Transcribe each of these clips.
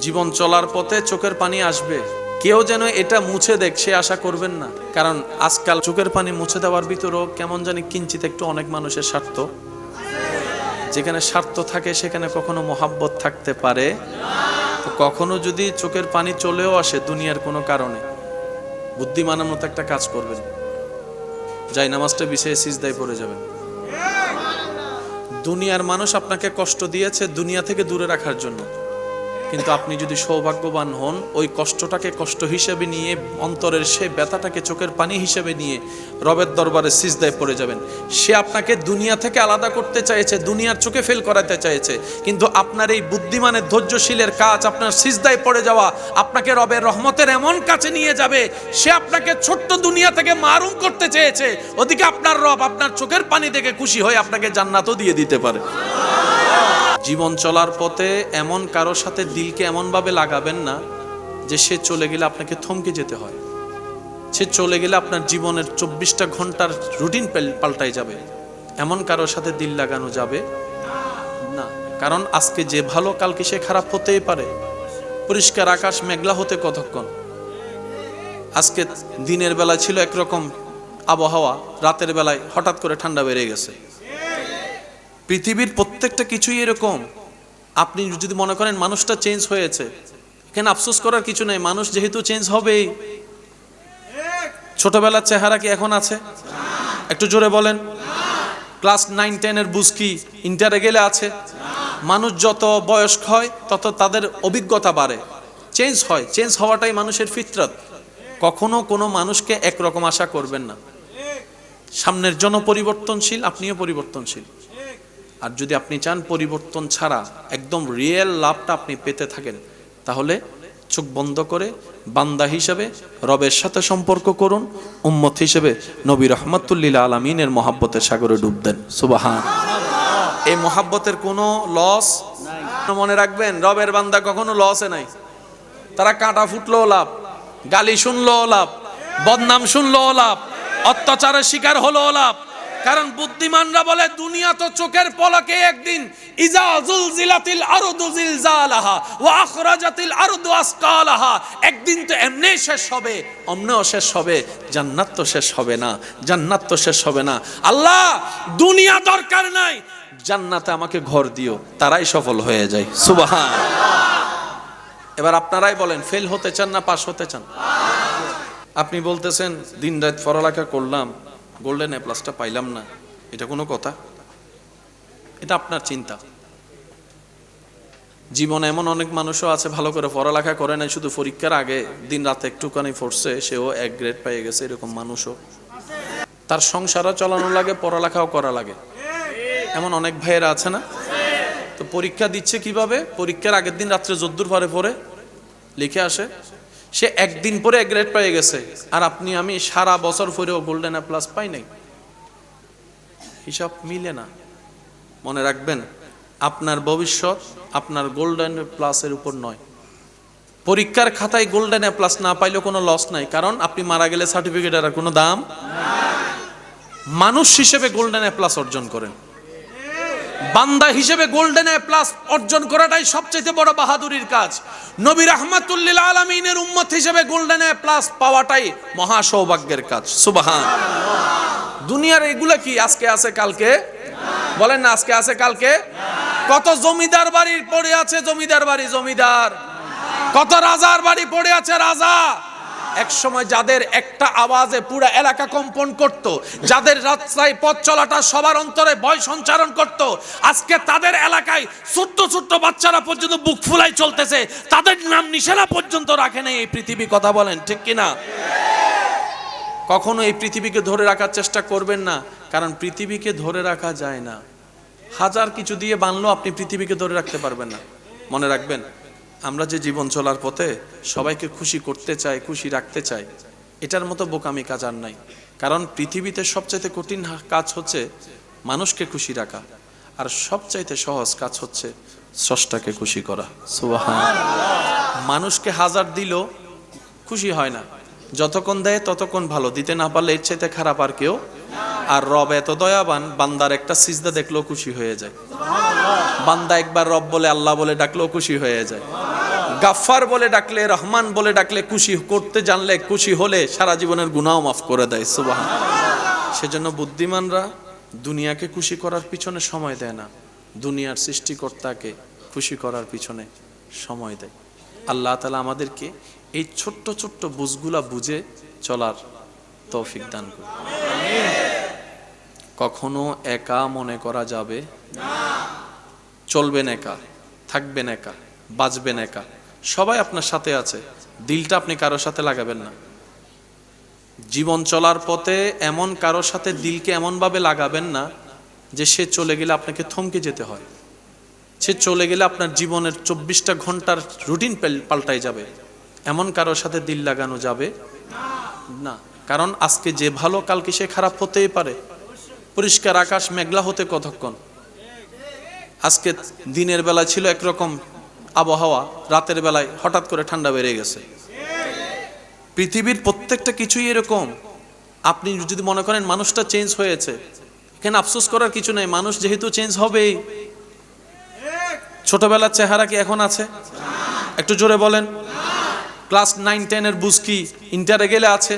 জীবন চলার পথে চোখের পানি আসবে, কেউ যেন এটা মুছে দেখ সে আশা করবেন না। কারণ আজকাল চোখের পানি মুছে দেওয়ার ভিতরেও কেমন জানি কিঞ্চিত একটু অনেক মানুষের স্বার্থ। যেখানে স্বার্থ থাকে সেখানে কখনো মহাব্বত থাকতে পারে। তো কখনো যদি চোখের পানি চলেও আসে দুনিয়ার কোনো কারণে, বুদ্ধিমানের মতো একটা কাজ করবেন, যাই নামাজটা বিছিয়ে সিজদায় পড়ে যাবেন। দুনিয়ার মানুষ আপনাকে কষ্ট দিয়েছে দুনিয়া থেকে দূরে রাখার জন্য, কিন্তু আপনি যদি সৌভাগ্যবান হন ওই কষ্টটাকে কষ্ট হিসেবে নিয়ে, অন্তরের সেই ব্যথাটাকে চোখের পানি হিসেবে নিয়ে রবের দরবারে সিজদায় পড়ে যাবেন। সে আপনাকে দুনিয়া থেকে আলাদা করতে চাইছে, দুনিয়ার চোখে ফেল করাতে চাইছে, কিন্তু আপনার এই বুদ্ধিমানের ধৈর্যশীলের কাজ, আপনার সিজদায় পড়ে যাওয়া আপনাকে রবের রহমতের এমন কাছে নিয়ে যাবে। সে আপনাকে ছোট্ট দুনিয়া থেকে মারুম করতে চেয়েছে, ওদিকে আপনার রব আপনার চোখের পানি দেখে খুশি হয়ে আপনাকে জান্নাতও দিয়ে দিতে পারে। জীবন চলার পথে এমন কারোর সাথে দিলকে এমনভাবে লাগাবেন না যে সে চলে গেলে আপনাকে থমকে যেতে হয়। সে চলে গেলে আপনার জীবনের 24টা ঘন্টার রুটিন পাল্টাই যাবে। এমন কারোর সাথে দিল লাগানো যাবে না, কারণ আজকে যে ভালো কালকে সে খারাপ হতেই পারে। পরিষ্কার আকাশ মেঘলা হতে কতক্ষণ? আজকে দিনের বেলা ছিল একরকম আবহাওয়া, রাতের বেলায় হঠাৎ করে ঠান্ডা বেড়ে গেছে। পৃথিবীর প্রত্যেকটা কিছুই এরকম। আপনি যদি মনে করেন মানুষটা চেঞ্জ হয়েছে, এখানে আফসোস করার কিছু নেই, মানুষ যেহেতু চেঞ্জ হবেই। ছোটবেলার চেহারা কি এখন আছে? একটু জোরে বলেন। ক্লাস 9-10 বুঝ কি ইন্টারে গেলে আছে? মানুষ যত বয়স্ক হয় তত তাদের অভিজ্ঞতা বাড়ে, চেঞ্জ হয়। চেঞ্জ হওয়াটাই মানুষের ফিতরত। কখনো কোনো মানুষকে একরকম আশা করবেন না। সামনের জন্য পরিবর্তনশীল, আপনিও পরিবর্তনশীল। আর যদি আপনি চান পরিবর্তন ছাড়া একদম রিয়েল লাভটা আপনি পেতে থাকেন, তাহলে চোখ বন্ধ করে বান্দা হিসেবে রবের সাথে সম্পর্ক করুন, উম্মত হিসেবে নবী রাহমাতুল লিল আলামিনের মহাব্বতের সাগরে ডুব দেন। সুবহান। এই মহাব্বতের কোনো লস নাই। মনে রাখবেন, রবের বান্দা কখনো লসে নাই। তারা কাঁটা ফুটলেও লাভ, গালি শুনলেও লাভ, বদনাম শুনলেও লাভ, অত্যাচারের শিকার হলেও লাভ। কারণ বুদ্ধিমানরা বলে দুনিয়া তো চোখের পলকে একদিন, ইজা জুলজিলাতিল আরদু জিলজালাহা ওয়া আখরাজাতিল আরদু আসকালাহা, একদিন তো এমনি শেষ হবে, অমনেও শেষ হবে। জান্নাত তো শেষ হবে না, জান্নাত তো শেষ হবে না। আল্লাহ দুনিয়া দরকার নাই, জান্নাতে আমাকে ঘর দিও, তারাই সফল হয়ে যায়। সুবহানাল্লাহ। এবার আপনারাই বলেন, ফেল হতে চান না পাস হতে চান? আপনি বলতেছেন দিন রাত পড়ালেখা করলাম, গোল্ডেন এ প্লাসটা পাইলাম না, এটা কোনো কথা? এটা আপনার চিন্তা। জীবনে এমন অনেক মানুষও আছে ভালো করে পড়ালেখা করে নাই, শুধু পরীক্ষার আগে দিন রাতে একটুখানি পড়ছে, সেও 1 গ্রেড পেয়ে গেছে, এরকম মানুষও। তার সংসারও চালানো লাগে, পড়ালেখাও করা লাগে, এমন অনেক ভাইয়েরা আছে না? তো পরীক্ষা দিচ্ছে কিভাবে? পরীক্ষার আগের দিন রাত্রে যদ্দূর পারে পড়ে লিখে আসে, সে একদিন পরে 1 গ্রেড পেয়ে গেছে, আর আপনি আমি সারা বছর পরেও গোল্ডেন এ প্লাস পাই নাই। হিসাব মিলে না। মনে রাখবেন, আপনার ভবিষ্যৎ আপনার গোল্ডেন এ প্লাসের উপর নয়। পরীক্ষার খাতায় গোল্ডেন এ প্লাস না পাইলেও কোনো লস নাই, কারণ আপনি মারা গেলে সার্টিফিকেটের আর কোনো দাম নাই। মানুষ হিসেবে গোল্ডেন এ প্লাস অর্জন করেন, বান্দা হিসেবে গোল্ডেন এ প্লাস অর্জন করাটাই সবচেয়ে বড় বাহাদুরির কাজ। নবী রাহমাতুল লিল আলামিনের উম্মত হিসেবে গোল্ডেন এ প্লাস পাওয়াটাই মহা সৌভাগ্যের কাজ। সুবহানাল্লাহ। দুনিয়ার এগুলা কি আজকে আছে কালকে? বলেন না, আজকে আছে কালকে? কত জমিদার বাড়ি পড়ে আছে, জমিদার বাড়ি জমিদার, কত রাজার বাড়ি পড়ে আছে রাজা। এক সময় যাদের একটা আওয়াজে পুরো এলাকা কম্পন করত, যাদের রাস্তায় পথ চলাটা সবার অন্তরে ভয় সঞ্চারণ করত, আজকে তাদের এলাকায় ছোট্ট ছোট্ট বাচ্চারা পর্যন্ত বুক ফুলাই চলতেছে, তাদের নাম নিশানা পর্যন্ত রাখে নাই এই পৃথিবী। কথা বলেন ঠিক কিনা? কখনো এই পৃথিবীকে ধরে রাখার চেষ্টা করবেন না, কারণ পৃথিবীকে ধরে রাখা যায় না। হাজার কিছু দিয়ে বানলেও আপনি পৃথিবীকে ধরে রাখতে পারবেন না। মনে রাখবেন, আমরা যে জীবন চলার পথে সবাইকে খুশি করতে চাই, খুশি রাখতে চাই, এটার মতো বোকামি কাজ আর নাই। কারণ পৃথিবীতে সবচাইতে কঠিন কাজ হচ্ছে মানুষকে খুশি রাখা, আর সবচাইতে সহজ কাজ হচ্ছে স্রষ্টাকে খুশি করা। সুবহানাল্লাহ। মানুষকে হাজার দিল খুশি হয় না, যতক্ষণ দেয় ততক্ষণ ভালো, দিতে না পারলে এর চাইতে খারাপ আর কেউ। আর রব এত দয়াবান, বান্দার একটা সিজদা দেখলেও খুশি হয়ে যায়। বান্দা একবার রব বলে আল্লাহ বলে ডাকলেও খুশি হয়ে যায়। গাফফার বলে ডাকলে, রহমান বলে ডাকলে, খুশি করতে জানলে, খুশি হলে সারা জীবনের গুনাহ মাফ করে দেয়। সুবহানাল্লাহ। সেজন্য বুদ্ধিমানরা দুনিয়াকে খুশি করার পিছনে সময় দেয় না, দুনিয়ার সৃষ্টিকর্তাকে খুশি করার পিছনে সময় দেয়। আল্লাহ তাআলা আমাদেরকে এই ছোট্ট ছোট্ট বুঝগুলা বুঝে চলার তৌফিক দান করুন। কখনো একা মনে করা যাবে না। চলবেন একা, থাকবেন একা, বাঁচবেন একা। সবাই আপনার সাথে আছে, দিলটা আপনি কারোর সাথে লাগাবেন না। জীবন চলার পথে এমন কারোর সাথে দিলকে এমনভাবে লাগাবেন না যে সে চলে গেলে আপনাকে থমকে যেতে হয়। সে চলে গেলে আপনার জীবনের 24টা ঘন্টার রুটিন পাল্টাই যাবে। এমন কারোর সাথে দিল লাগানো যাবে না। কারণ আজকে যে ভালো, কালকে সে খারাপ হতেই পারে। পরিষ্কার আকাশ মেঘলা হতে কতক্ষণ? আজকে দিনের বেলা ছিল একরকম আবহাওয়া, রাতের বেলায় হঠাৎ করে ঠান্ডা বেড়ে গেছে। পৃথিবীর প্রত্যেকটা কিছুই এরকম। আপনি যদি মনে করেন মানুষটা চেঞ্জ হয়েছে, এখানে আফসোস করার কিছু নেই। মানুষ যেহেতু চেঞ্জ হবেই। ছোটবেলার চেহারা কি এখন আছে? একটু জোরে বলেন। ক্লাস 9-10 এর বুঝ কি ইন্টারে গেলে আছে?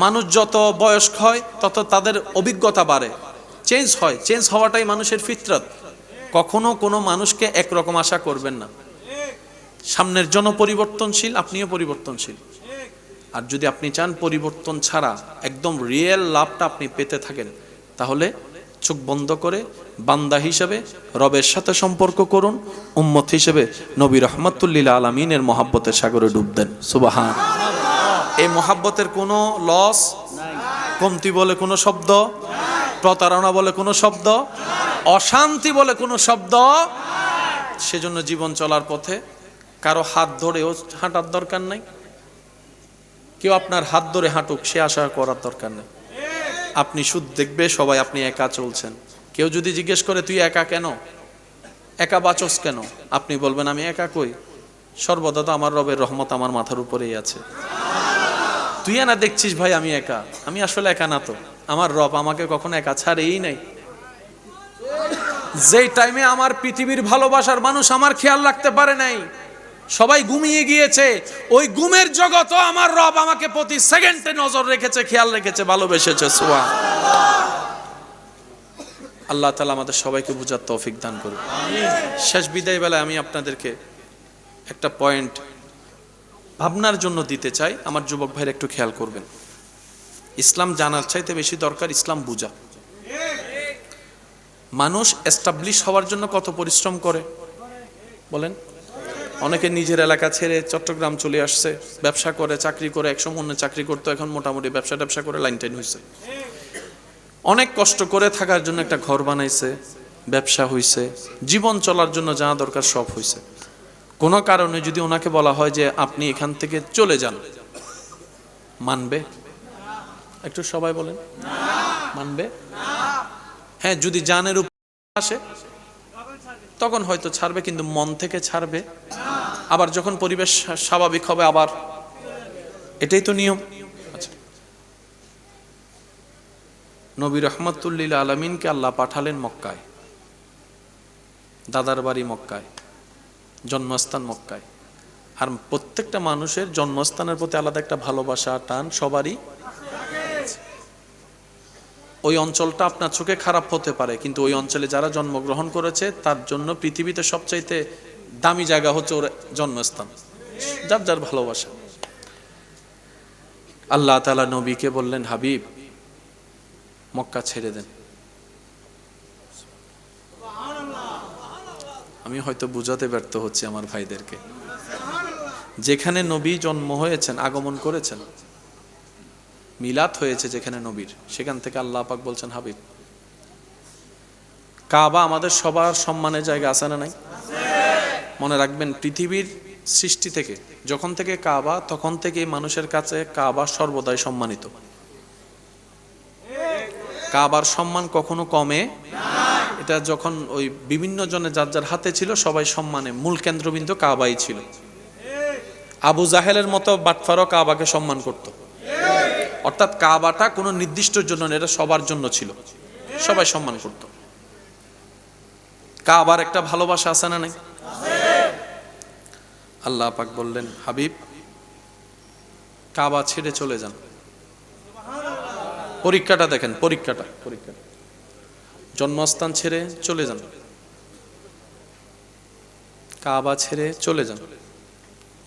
মানুষ যত বয়স্ক হয় তত তাদের অভিজ্ঞতা বাড়ে, চেঞ্জ হয়। চেঞ্জ হওয়াটাই মানুষের ফিতরত। কখনো কোনো মানুষকে একরকম আশা করবেন না। সামনের জন্য পরিবর্তনশীল, আপনিও পরিবর্তনশীল। আর যদি আপনি চান পরিবর্তন ছাড়া একদম রিয়েল লাভটা আপনি পেতে থাকেন, তাহলে চোখ বন্ধ করে বান্দা হিসেবে রবের সাথে সম্পর্ক করুন, উম্মত হিসেবে নবী রাহমাতুল লিল আলামিনের মহাব্বতের সাগরে ডুব দেন। সুবহানাল্লাহ। এই মহাব্বতের কোনো লস, কমতি বলে কোনো শব্দ, প্রতারণা বলে কোনো শব্দ, অশান্তি বলে কোনো শব্দ। সেজন্য জীবন চলার পথে কারো হাত ধরেও হাঁটার দরকার নাই। কেউ আপনার হাত ধরে হাঁটুক সে আশা করার দরকার নেই। আপনি শুধু দেখবে সবাই আপনি একা চলছেন। কেউ যদি জিজ্ঞেস করে তুই একা কেন, একা বাঁচস কেন, আপনি বলবেন আমি একা কই, সর্বদা তো আমার রবের রহমত আমার মাথার উপরেই আছে। তুই না দেখছিস ভাই আমি একা, আমি আসলে একা না তো, আমার রব আমাকে কখনো একা ছাড়েই নাই। যেই টাইমে আমার পৃথিবীর ভালোবাসার মানুষ আমার খেয়াল রাখতে পারে নাই, সবাই ঘুমিয়ে গিয়েছে, ওই ঘুমের জগতও আমার রব আমাকে প্রতি সেকেন্ডে নজর রেখেছে, খেয়াল রেখেছে, ভালোবেসেছে। আল্লাহ তাআলা আমাদের সবাইকে বুঝার তৌফিক দান করুন। শেষ বিদায় বেলায় আমি আপনাদেরকে একটা পয়েন্ট ভাবনার জন্য দিতে চাই। আমার যুবক ভাইরা একটু খেয়াল করবেন। ইসলাম জানার চাইতে বেশি দরকার ইসলাম বুঝা। মানুষ এস্টাবলিশ হওয়ার জন্য কত পরিশ্রম করে বলেন? অনেকে নিজের এলাকা ছেড়ে চট্টগ্রাম চলে আসছে, ব্যবসা করে, চাকরি করে। একসময় অন্য চাকরি করতো, এখন মোটামুটি ব্যবসা করে লাইন টাইন হয়েছে। অনেক কষ্ট করে থাকার জন্য একটা ঘর বানাইছে, ব্যবসা হইছে, জীবন চলার জন্য যা দরকার সব হইছে। কোনো কারণে যদি ওনাকে বলা হয় যে আপনি এখান থেকে চলে যান, মানবে? একটু সবাই বলেন মানবে? হ্যাঁ, যদি জানের উপর আসে তখন হয়তো ছাড়বে, কিন্তু মন থেকে ছাড়বে। আবার যখন পরিবেশ স্বাভাবিক হবে আবার, এটাই তো নিয়ম। আচ্ছা, নবী রাহমাতুল লিল আলামিনকে আল্লাহ পাঠালেন মক্কায়, দাদার বাড়ি মক্কায়, জন্মস্থান মক্কায়। আর প্রত্যেকটা মানুষের জন্মস্থানের প্রতি আলাদা একটা ভালোবাসা, টান সবারই। ওই অঞ্চলটা আপনার চোখে খারাপ হতে পারে, কিন্তু ওই অঞ্চলে যারা জন্মগ্রহণ করেছে তার জন্য পৃথিবীতে সবচাইতে দামি জায়গা হচ্ছে ওর জন্মস্থান। যার যার ভালোবাসা। আল্লাহ তাআলা নবীকে বললেন, হাবিব মক্কা ছেড়ে দেন। আমি হয়তো বুঝাতে ব্যর্থ হচ্ছি আমার ভাইদেরকে। যেখানে নবী জন্ম হয়েছেন, আগমন করেছেন, মিলাদ হয়েছে যেখানে নবীর, সেখান থেকে আল্লাহ পাক বলছেন হাবিব, কাবা আমাদের সবার সম্মানের জায়গা আছে না নাই? মনে রাখবেন, পৃথিবীর সৃষ্টি থেকে যখন থেকে কাবা, তখন থেকে মানুষের কাছে কাবা সর্বদাই সম্মানিত। কাবার সম্মান কখনো কমে। এটা যখন ওই বিভিন্ন জনে যার যার হাতে ছিল, সবাই সম্মানে মূল কেন্দ্রবিন্দু কাবাই ছিল। আবু জাহেলের মতো বাটফারও কাবাকে সম্মান করত। অর্থাৎ কাবাটা কোনো নির্দিষ্ট জন্য, এটা সবার জন্য ছিল, সবাই সম্মান করত। কাবার একটা ভালোবাসা আছে না নাই? আল্লাহ পাক বললেন, হাবিব কাবা ছেড়ে চলে যান। পরীক্ষাটা দেখেন, পরীক্ষাটা জন্মস্থান ছেড়ে চলে যান, কাবা ছেড়ে চলে যান।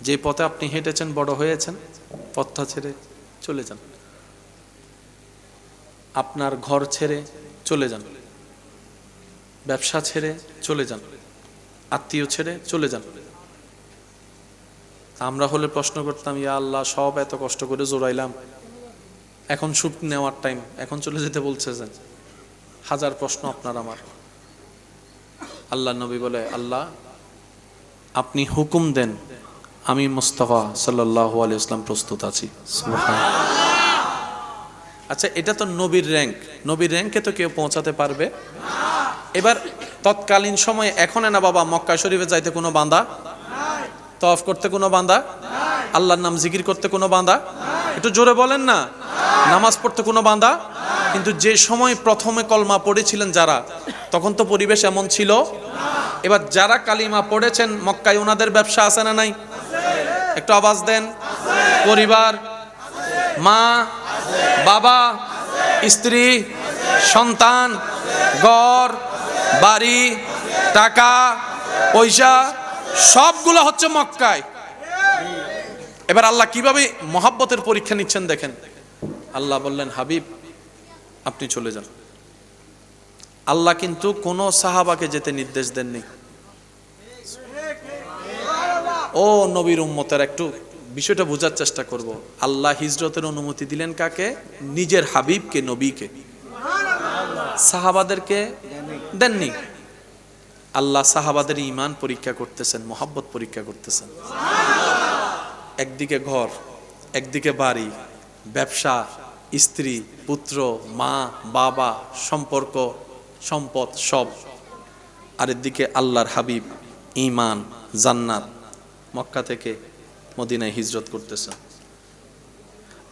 যে পথে আপনি হেঁটেছেন, বড় হয়েছেন, পথটা ছেড়ে চলে যান। আপনার ঘর ছেড়ে চলে যান, ব্যবসা ছেড়ে চলে যান, আত্মীয় ছেড়ে চলে যান। আমরা হলে প্রশ্ন করতাম, ইয়া আল্লাহ, সব এত কষ্ট করে জোড়াইলাম, এখন সুখ নেওয়ার টাইম, এখন চলে যেতে বলছেন। হাজার প্রশ্ন আপনার আমার। আল্লাহ নবী বলে, আল্লাহ আপনি হুকুম দেন, আমি মুস্তাফা সাল্লাল্লাহু আলাইহি ওয়াসাল্লাম প্রস্তুত আছি। আচ্ছা, এটা তো নবীর র্যাঙ্ক, নবীর র্যাঙ্কে তো কেউ পৌঁছাতে পারবে। এবার তৎকালীন সময়ে এখন না বাবা, মক্কা শরীফে যাইতে কোনো বাঁধা, তওয়াফ করতে কোনো বাঁধা, আল্লাহর নাম জিকির করতে কোনো বাঁধা, একটু জোরে বলেন না, নামাজ পড়তে কোনো বাঁধা। কিন্তু যে সময় প্রথমে কলমা পড়েছিলেন যারা, তখন তো পরিবেশ এমন ছিল। এবার যারা কালিমা পড়েছেন মক্কায়, ওনাদের ব্যবসা আছে না নাই? একটু আওয়াজ দেন। পরিবার, মা বাবা, স্ত্রী, সন্তান, ঘর বাড়ি, টাকা পয়সা সবগুলো হচ্ছে মক্কায়। এবার আল্লাহ কিভাবে মহাব্বতের পরীক্ষা নিচ্ছেন দেখেন। আল্লাহ বললেন, হাবিব আপনি চলে যান। আল্লাহ কিন্তু কোন সাহাবাকে যেতে নির্দেশ দেননি। ও নবীর উম্মতের একটু বিষয়টা বোঝার চেষ্টা করব। আল্লাহ হিজরতের অনুমতি দিলেন কাকে? নিজের হাবিবকে, নবীকে। সাহাবাদেরকে দেননি। আল্লাহ সাহাবাদের ঈমান পরীক্ষা করতেছেন, মহাব্বত পরীক্ষা করতেছেন। একদিকে ঘর, একদিকে বাড়ি, ব্যবসা, স্ত্রী, পুত্র, মা বাবা, সম্পর্ক, সম্পদ সব। আরেকদিকে আল্লাহর হাবিব, ঈমান, জান্নাত। মক্কা থেকে মদিনায় হিজরত করতেছেন।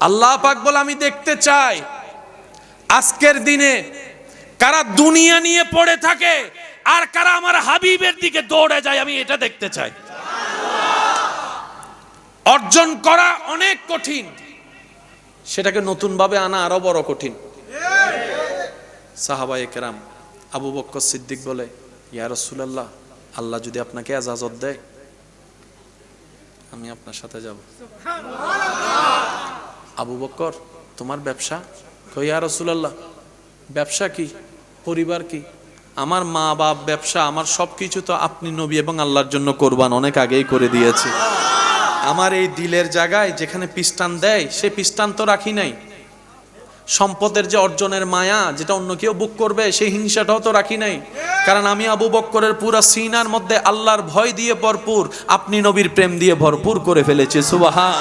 আল্লাহ পাক বলে, আমি দেখতে চাই আজকের দিনে কারা দুনিয়া নিয়ে পড়ে থাকে আর কারা আমার হাবিবের দিকে দৌড়ে যায়, আমি এটা দেখতে চাই। অর্জন করা অনেক কঠিন, সেটাকে নতুন ভাবে আনা আরো বড় কঠিন। সাহাবায়ে কেরাম, আবু বকর সিদ্দিক বলে, ইয়া রাসূলুল্লাহ, আল্লাহ যদি আপনাকে ইজাজত দেয় আমি আপনার সাথে যাব। আবু বকর, তোমার ব্যবসা? কই ইয়া রাসূলুল্লাহ, ব্যবসা কি, পরিবার কি? আমার মা বাপ, ব্যবসা, আমার সবকিছু তো আপনি নবী এবং আল্লাহর জন্য কোরবান অনেক আগেই করে দিয়েছে। আমার এই দিলের জায়গায় যেখানে পিস্টান দেয় সে পিস্টান তো রাখি নাই। সম্পদের যে অর্জনের মায়া, যেটা অন্য কেউ বুক করবে, সেই হিংসাটাও তো রাখি নাই। কারণ আমি আবু বকরের পুরা সিনার মধ্যে আল্লাহর ভয় দিয়ে ভরপুর, আপনি নবীর প্রেম দিয়ে ভরপুর করে ফেলেছে। সুবহান।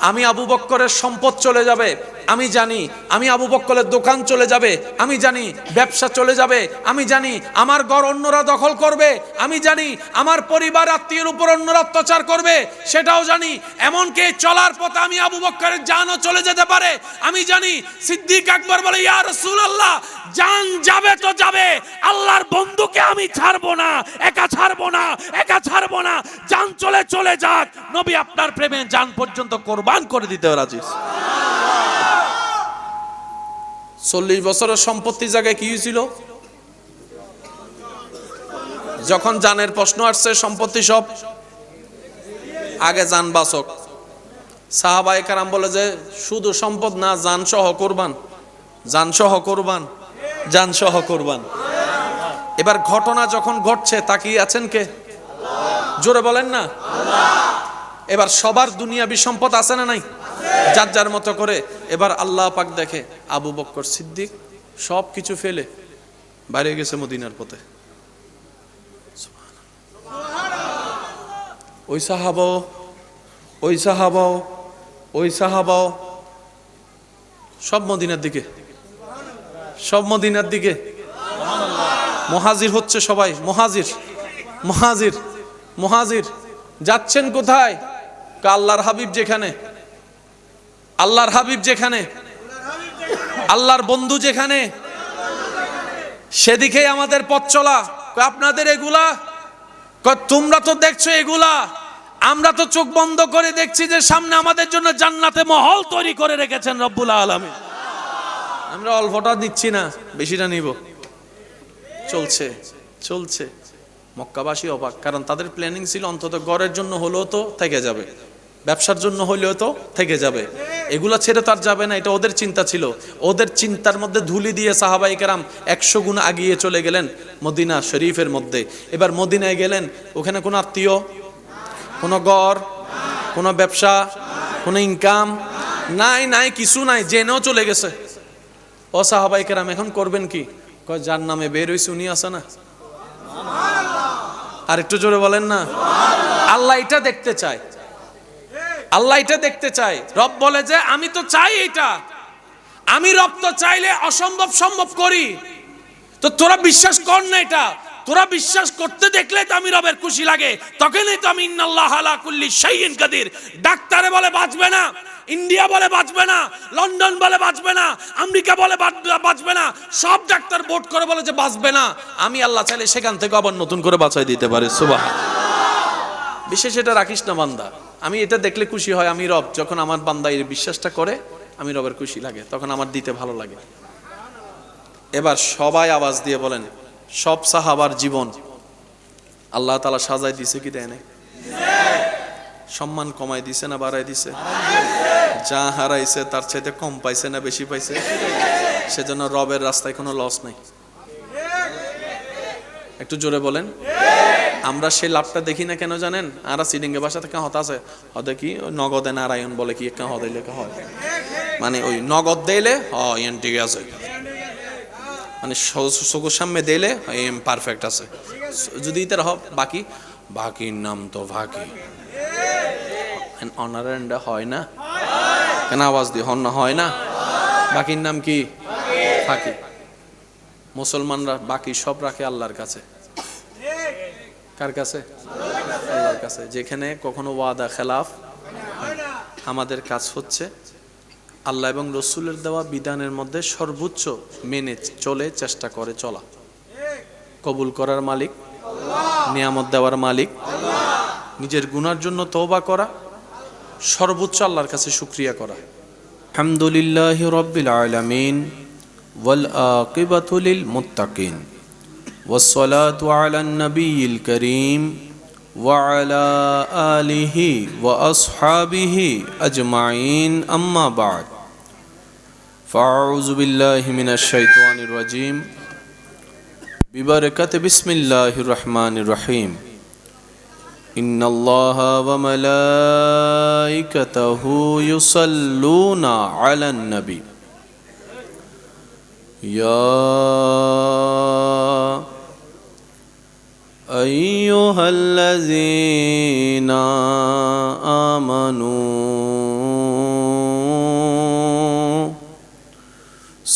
আমি আবু বকরের সম্পদ চলে যাবে আমি জানি, আমি আবু বকরের দোকান চলে যাবে আমি জানি, ব্যবসা চলে যাবে আমি জানি, আমার ঘর অন্যরা দখল করবে আমি জানি, আমার পরিবার আত্মীয়ের উপর অন্যরা অত্যাচার করবে সেটাও জানি, এমনকি চলার পথে আমি আবু বকরের জানও চলে যেতে পারে আমি জানি। সিদ্দিক আকবর বলে, ইয়া রাসূলুল্লাহ, জান যাবে তো যাবে, আল্লাহর বন্ধুকে আমি ছাড়বো না, একা ছাড়বো না, একা ছাড়বো না, জান চলে চলে যাক, নবী আপনার প্রেমে জান পর্যন্ত কোরবান করে দিতে রাজি। 40 বছরের সম্পত্তির জায়গায় কি হয়েছিল? যখন জানের প্রশ্ন আসছে, সম্পত্তি সব আগে জান বাঁচক। সাহাবায়ে কেরাম বলে যে শুধু সম্পদ না, জান সহ কোরবান, জান সহ কোরবান, জান সহ কোরবান। এবার ঘটনা যখন ঘটছে তাকিয়ে আছেন কে? জোরে বলেন না। এবার সবার দুনিয়াবি সম্পদ আছে না নাই? যার যার মতো করে। এবার আল্লাহ পাক দেখে আবু বকর সিদ্দিক সব কিছু ফেলে বাইরে গেছে মদিনার পথে। ওই সাহাবাও, ওই সাহাবাও, ওই সাহাবাও সব মদিনার দিকে, সব মদিনার দিকে। মুহাজির হচ্ছে সবাই, মুহাজির, মুহাজির, মুহাজির। যাচ্ছেন কোথায়? আল্লাহর হাবিব যেখানে, আল্লাহর হাবিব যেখানে, আল্লাহর বন্ধু যেখানে, সেদিকেই আমাদের পথ চলা। আপনাদের এগুলা, তোমরা তো দেখছো এগুলা, আমরা তো চোখ বন্ধ করে দেখছি যে সামনে আমাদের জন্য জান্নাতে মহল তৈরি করে রেখেছেন রব্বুল আলামিন। আমরা অল্পটা নিচ্ছি না, বেশিটা নিব। চলছে চলছে। মক্কাবাসী অবাক, কারণ তাদের প্ল্যানিং ছিল অন্তত ঘরের জন্য হলেও তো থেকে যাবে, ব্যবসার জন্য হলেও তো থেকে যাবে, এগুলা ছেড়ে তো আর যাবে না, এটা ওদের চিন্তা ছিল। ওদের চিন্তার মধ্যে ধুলি দিয়ে সাহাবাই কেরাম 100 গুণ আগিয়ে চলে গেলেন মদিনা শরীফের মধ্যে। এবার মদিনায় গেলেন, ওখানে কোনো আত্মীয়, কোনো ঘর, কোনো ব্যবসা, কোনো ইনকাম নাই, নাই কিছু নাই, জেনেও চলে গেছে। ও সাহাবাই কেরাম এখন করবেন কি? কয় যার নামে বের হইছে উনি আছে না। আর একটু জোরে বলেন না। আল্লাহ এটা দেখতে চায়, আল্লাহ এটা দেখতে চায়। রব বলে যে আমি তো চাই এটা, আমি রব তো চাইলে অসম্ভব সম্ভব করি। তো তোরা বিশ্বাস কর না এটা, তোরা বিশ্বাস করতে দেখলে তো আমি রবের খুশি লাগে, তখনই তো আমি ইন্নাল্লাহ আলা কুল্লি শাইইন কাদির। ডাক্তারে বলে বাঁচবে না, ইন্ডিয়া বলে বাঁচবে না, লন্ডন বলে বাঁচবে না, আমেরিকা বলে বাঁচবে না, সব ডাক্তার ভোট করে বলে যে বাঁচবে না, আমি আল্লাহ চাইলে সেখান থেকে আবার নতুন করে বাঁচাই দিতে পারি। সুবহানাল্লাহ। বিশেষ এটা রাখিস না বান্দা, আমি এটা দেখলে খুশি হয় আমি রব। যখন আমার বান্দা এই বিশ্বাসটা করে আমি রবের খুশি লাগে, তখন আমার দিতে ভালো লাগে। এবার সবাই আওয়াজ দিয়ে বলেন, সব সাহাবার জীবন আল্লাহ তাআলা সাজাই দিছে কি দেয় নাই? সম্মান কমাই দিছে না বাড়াই দিছে? যা হারাইছে তার চাইতে কম পাইছে না বেশি পাইছে? সেজন্য রবের রাস্তায় কোনো লস নাই। একটু জোরে বলেন। আমরা সেই লাভটা দেখি না কেন জানেন? আর সিডিঙ্গে বাসা থেকে হতাছে হদে কি নগদে নারায়ণ বলে কি একটা হদে লেখা হয়, মানে ওই নগদ দিলে ঠিক আছে, মানে চোখের সামনে দিলে পারফেক্ট আছে, যদি তার বাকি বাকির নাম তো বাকি অনারেন্ডা হয় না কেন? আওয়াজ দিয়ে হন না, হয় না? বাকির নাম কি? ফাঁকি। মুসলমানরা বাকি সব রাখে আল্লাহর কাছে। কার কাছে? আল্লাহর কাছে, যেখানে কখনো ওয়াদা খেলাফ। আমাদের কাজ হচ্ছে আল্লাহ এবং রসুলের দেওয়া বিধানের মধ্যে সর্বোচ্চ মেনে চলে চেষ্টা করে চলা। কবুল করার মালিক, নিয়ামত দেওয়ার মালিক, নিজের গুনার জন্য তওবা করা, সর্বোচ্চ আল্লাহর কাছে শুকরিয়া করা। আলহামদুলিল্লাহি রাব্বিল আলামিন ওয়াল আকিবাতু লিল মুত্তাকিন ওয়াসসালাতু আলান নাবিয়িল কারীম ওয়া আলা আলিহি ওয়া আসহাবিহি আজমাইন, আম্মা বা'দ। ফাআউযু বিল্লাহি মিনাশ শাইতানির রাজীম। বিবারাকাতি বিসমিল্লাহির রহমানির রহিম। ইন্নাল্লাহা ওয়া মালাইকাতাহু ইউসাল্লুনা আলান নবী ইয়া আইয়ুহাল্লাযীনা আমানু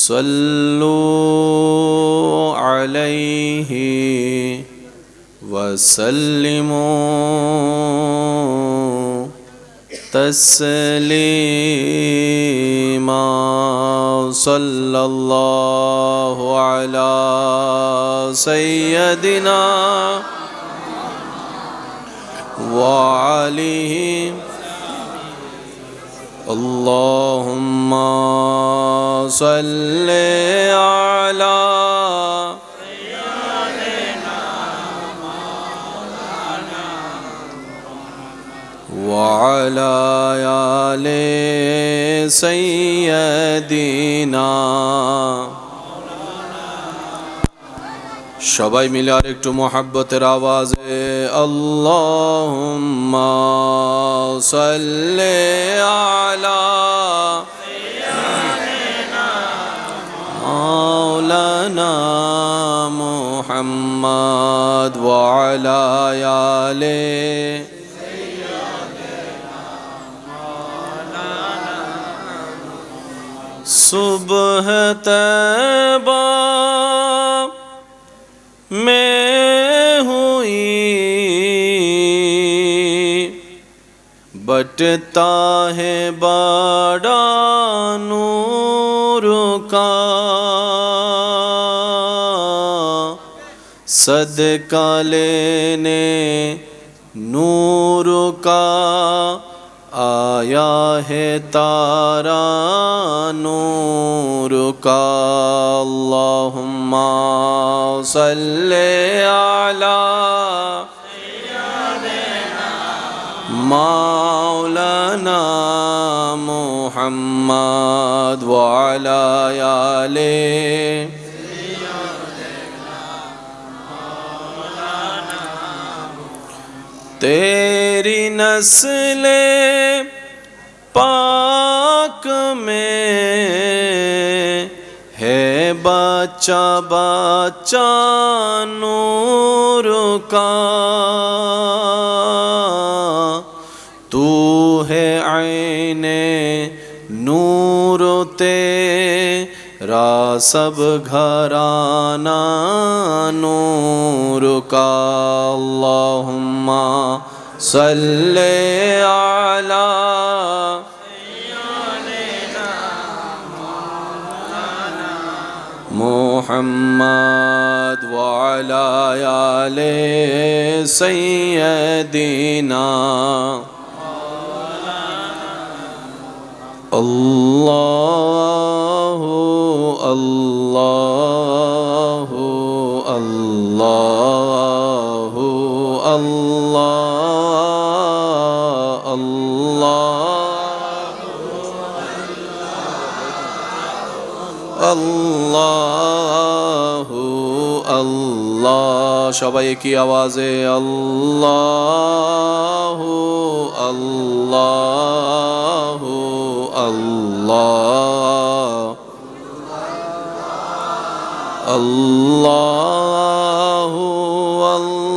সাল্লু আলাইহি ওয়াসাল্লিমু তাসলিমা। সাল্লাল্লাহু আলা সাইয়্যিদিনা ওয়া আলিহি। আল্লাহুম্মা সাল্লি আলা وعلى آل سيدنا। সবাই মিলে আর একটু মোহাব্বতের আওয়াজে আল্লাহুম্মা সাল্লি আলা মাওলানা মুহাম্মদ ওয়া আলা আলি सुबह तैबा में हुई बटता है बड़ा नूर का, सदका लेने نور کا آیا ہے تارا نور کا اللہم صلی علی مولانا محمد وعلی آلہ تیری نسل پاک میں ہے بچہ بچہ نور کا تو ہے عین نور تیرا سب گھرانہ نور کا اللہم صلی علی محمد وعلی آل سیدنا اللہ اللہ اللہ اللہ اللہ اللہ সবাই কি আওয়াজে আল্লাহ আল্লাহ আল্লাহ আল্লাহ আল্লাহ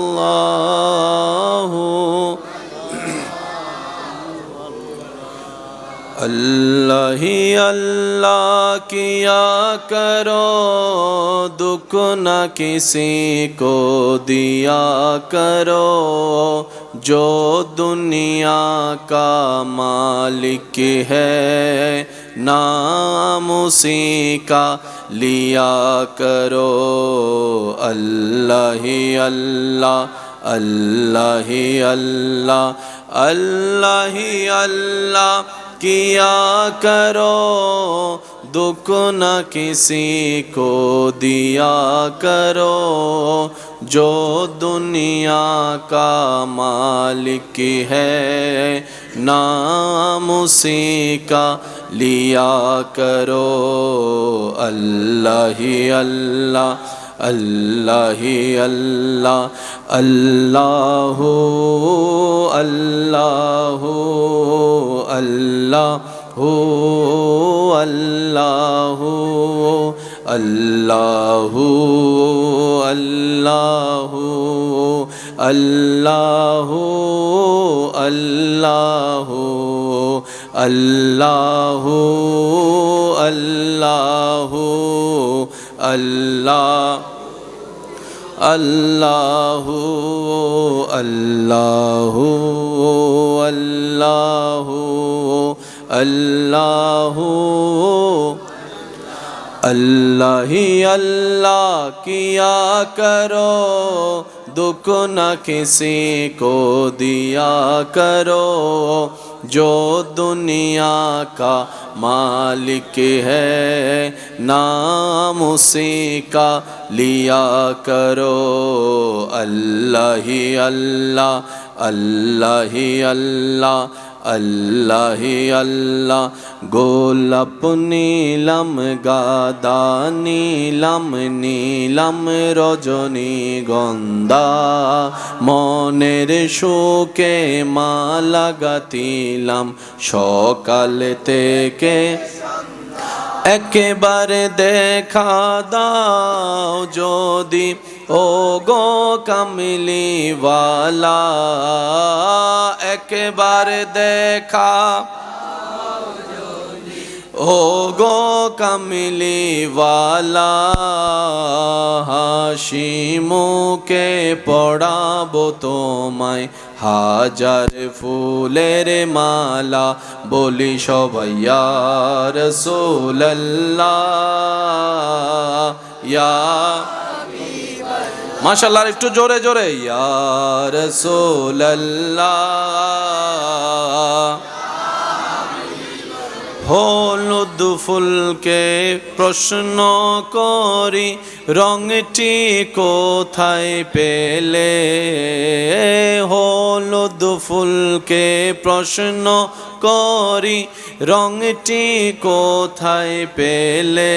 اللہ ہی اللہ کیا کرو دکھ نہ کسی کو دیا کرو جو دنیا کا مالک ہے نام اسی کا لیا کرو اللہ ہی اللہ اللہ ہی اللہ اللہ ہی اللہ کیا کرو دکھ نہ کسی کو دیا کرو جو دنیا کا مالک ہے نام اسی کا لیا کرو اللہ ہی اللہ اللہ ہی اللہ اللہ اللہ اللہ اللہ اللہ اللہ اللہ اللہ اللہ اللہ اللہ اللہ اللہ اللہ اللہ ہی اللہ کیا کرو دکھ نہ کسی کو دیا کرو جو دنیا کا مالک ہے نام اسی کا لیا کرو اللہ ہی اللہ اللہ ہی اللہ اللہ ہی اللہ গোলাপ নীলম গাদা নীলম নীলম রজনীগন্ধা মনের শোকে মালা গাঁথিলাম সকাল থেকে একেবারে দেখা দাও যদি ও গো কামলিওয়ালা একেবারে দেখা ও গো কামলিওয়ালা হাসি মুখে পড়াবো তোমায় হাজার ফুলের মালা বলি সবাই ইয়া রাসূলুল্লাহ ইয়া মাশাআল্লাহ, একটু জোরে জোরে। ইয়া রাসূলুল্লাহ, হলুদ ফুলকে প্রশ্ন করি রংটি কোথায় পেলে, হলুদ ফুলকে প্রশ্ন করি রংটি কোথায় পেলে,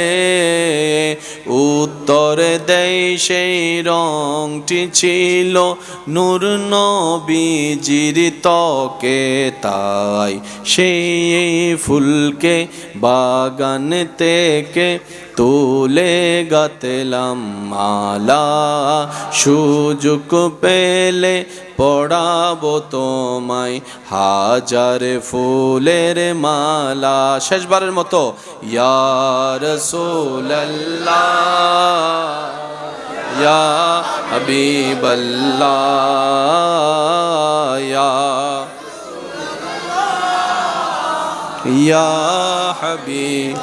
উত্তর দেয় সেই রংটি ছিল নূর নবীজির ত্বকে, তাই সেই ফুলকে বাগান থেকে তুলে গাতলাম মালা, সুযোগ পেলে পড়াবো তোমায় হাজার ফুলের মালা। শেষবারের মতো, ইয়া রাসূলুল্লাহ, ইয়া হাবিবাল্লাহ, ইয়া হাবিব।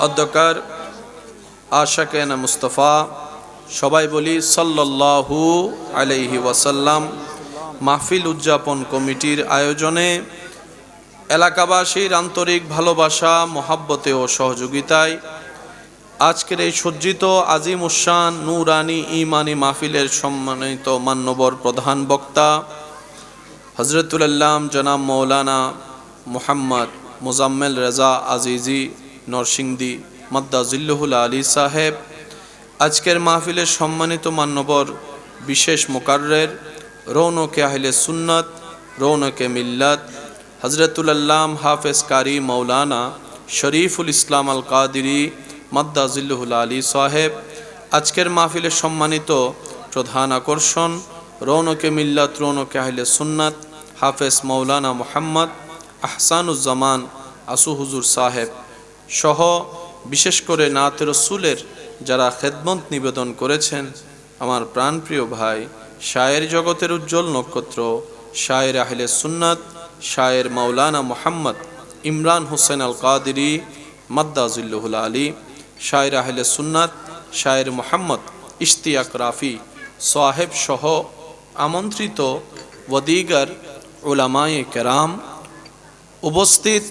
অধ্যকার আশাকেনা মুস্তফা, সবাই বলি সাল্লাল্লাহু আলাইহি ওয়াসাল্লাম। মাহফিল উদযাপন কমিটির আয়োজনে এলাকাবাসীর আন্তরিক ভালোবাসা, মহাব্বতে ও সহযোগিতায় আজকের এই সজ্জিত আজিম উশান নূরানি ইমানি মাহফিলের সম্মানিত মান্যবর প্রধান বক্তা হযরতুল আল্লাম জনাব মৌলানা মুহাম্মদ মুজাম্মেল রেজা আজিজি নরসিংদী মাদ্দাজিল্লুহুল আলী সাহেব, আজকের মাহফিলের সম্মানিত মান্যবর বিশেষ মুকাররের রৌনকে আহলে সুন্নাত, রৌনকে মিল্লাত হযরতুল আল্লাম হাফেজ কারি মৌলানা শরীফুল ইসলাম আল কাদিরি মাদ্দাজিল্লুহুল আলী সাহেব, আজকের মাহফিলের সম্মানিত প্রধান আকর্ষণ রৌনকে মিল্লাত, রৌনকে আহলে সুন্নাত হাফেজ মৌলানা মুহাম্মদ আহসানুজ্জামান আসু হুজুর সাহেব সহ বিশেষ করে নাতে রসুলের যারা খেদমত নিবেদন করেছেন, আমার প্রাণপ্রিয় ভাই শায়ের জগতের উজ্জ্বল নক্ষত্র শায়ের আহলে সুন্নাত শায়ের মাওলানা মুহাম্মদ ইমরান হোসেন আল কাদিরি মাদ্দাজিল্লুহুল আলী, শায়ের আহলে সুন্নাত শায়ের মুহাম্মদ ইশতিয়াক রাফি সাহেব সহ আমন্ত্রিত ওয়াদিগার উলামায়ে কেরাম, উপস্থিত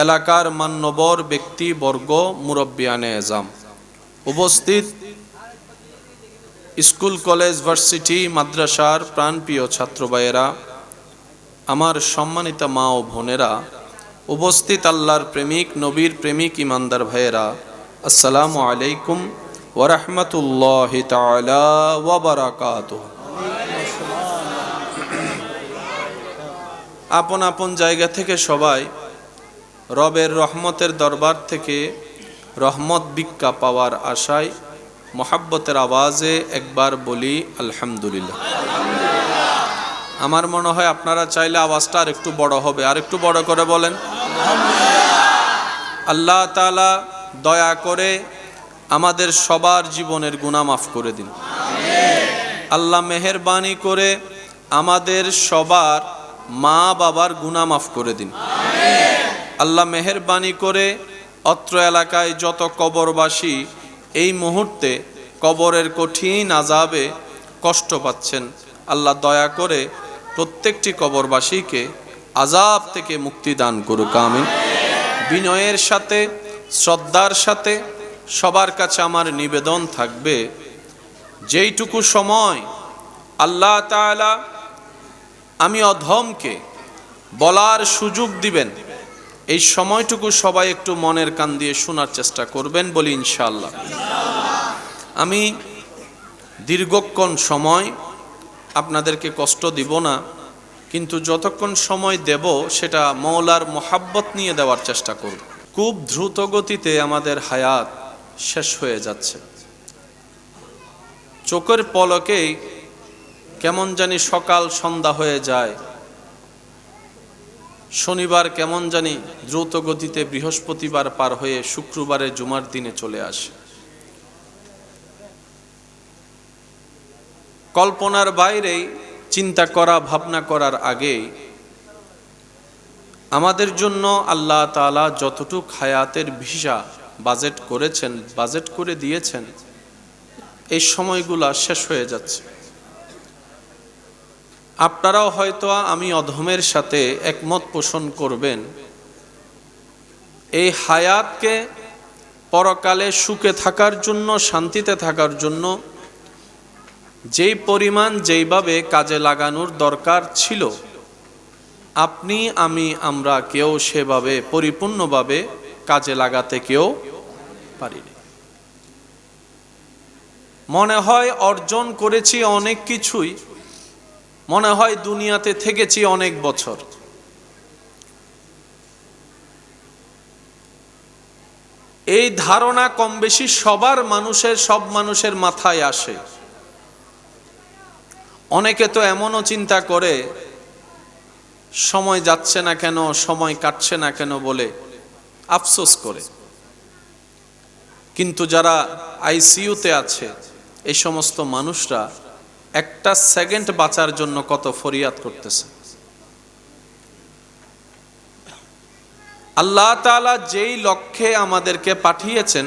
এলাকার মান্যবর ব্যক্তিবর্গ, মুরব্বিয়ানে এজাম, উপস্থিত স্কুল কলেজ ভার্সিটি মাদ্রাসার প্রাণপ্রিয় ছাত্র ভাইয়েরা, আমার সম্মানিত মা ও বোনেরা, উপস্থিত আল্লাহর প্রেমিক নবীর প্রেমিক ইমানদার ভাইয়েরা, আসসালামু আলাইকুম ওয়া রাহমাতুল্লাহি তাআলা ওয়া বারাকাতুহু। আপন আপন জায়গা থেকে সবাই রবের রহমতের দরবার থেকে রহমত ভিক্ষা পাওয়ার আশায় মোহাব্বতের আওয়াজে একবার বলি আলহামদুলিল্লাহ। আমার মনে হয় আপনারা চাইলে আওয়াজটা আর একটু বড় হবে, আর একটু বড় করে বলেন আল্লাহ তাআলা দয়া করে আমাদের সবার জীবনের গুনাহ মাফ করে দিন। আল্লাহ মেহেরবানি করে আমাদের সবার মা বাবার গুনাহ মাফ করে দিন। আল্লাহ মেহেরবানি করে অত্র এলাকায় যত কবরবাসী এই মুহূর্তে কবরের কঠিন আযাবে কষ্ট পাচ্ছেন, আল্লাহ দয়া করে প্রত্যেকটি কবরবাসীকে আযাব থেকে মুক্তি দান করুক, আমিন। বিনয়ের সাথে শ্রদ্ধার সাথে সবার কাছে আমার নিবেদন থাকবে, যেইটুকু সময় আল্লাহ তাআলা আমি অধমকে বলার সুযোগ দিবেন, এই সময়টুকু সবাই একটু মনের কান দিয়ে শোনার চেষ্টা করবেন, বলি ইনশাআল্লাহ। আমি দীর্ঘক্ষণ সময় আপনাদেরকে কষ্ট দিব না, কিন্তু যতক্ষণ সময় দেব সেটা মওলার মোহাব্বত নিয়ে দেওয়ার চেষ্টা করব। খুব দ্রুত গতিতে আমাদের হায়াত শেষ হয়ে যাচ্ছে, চোখের পলকেই কেমন জানি সকাল সন্ধ্যা হয়ে যায়, শনিবার কেমন জানি দ্রুত গতিতে বৃহস্পতিবার পার হয়ে শুক্রবারে জুমার দিনে চলে আসে। কল্পনার বাইরেই চিন্তা করা ভাবনা করার আগেই আমাদের জন্য আল্লাহ তাআলা যতটুক হায়াতের ভিসা বাজেট করেছেন, বাজেট করে দিয়েছেন, এই সময়গুলা শেষ হয়ে যাচ্ছে। আপনারাও হয়তো আমি অধমের সাথে একমত পোষণ করবেন, এই হায়াতকে পরকালে সুখে থাকার জন্য, শান্তিতে থাকার জন্য যেই পরিমাণ যেইভাবে কাজে লাগানোর দরকার ছিল, আপনি আমি আমরা কেউ সেভাবে পরিপূর্ণভাবে কাজে লাগাতে কেউ পারিনি। মনে হয় অর্জন করেছি অনেক কিছুই, মনে হয় দুনিয়াতে থেকেছি অনেক বছর। এই ধারণা কম বেশি সব মানুষের মাথায় আসে। অনেকে তো এমনও চিন্তা করে সময় যাচ্ছে না কেন, সময় কাটছে না কেন বলে আফসোস করে। কিন্তু যারা আইসিইউতে আছে এই সমস্ত মানুষরা একটা সেকেন্ড বাঁচার জন্য কত ফরিয়াদ করতেছে। আল্লাহ তাআলা যেই লক্ষ্যে আমাদেরকে পাঠিয়েছেন,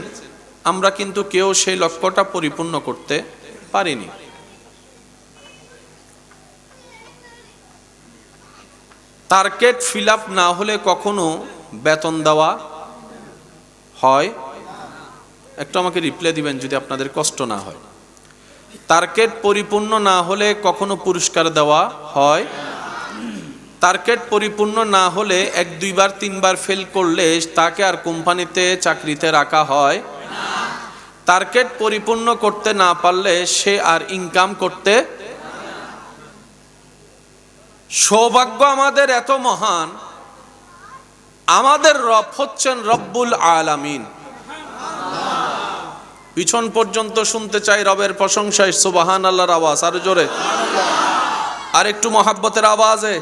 আমরা কিন্তু কেউ সেই লক্ষ্যটা পরিপূর্ণ করতে পারিনি। টার্গেট ফিল আপ না হলে কখনো বেতন দেওয়া হয়। একটু আমাকে রিপ্লাই দিবেন যদি আপনাদের কষ্ট না হয়। টার্গেট পরিপূর্ণ না হলে কখনো পুরস্কার দেওয়া হয়। টার্গেট পরিপূর্ণ না হলে 1-2 বার 3 বার ফেল করলে তাকে আর কোম্পানিতে চাকরিতে রাখা হয়। টার্গেট পরিপূর্ণ করতে না পারলে সে আর ইনকাম করতে। সৌভাগ্য আমাদের এত মহান, আমাদের রব হচ্ছেন রব্বুল আলামিন। পিছন পর্যন্ত শুনতে চাই রবের প্রশংসায় সুবহানাল্লাহর আওয়াজ, আরো জোরে, আর একটু মহাব্বতের আওয়াজে।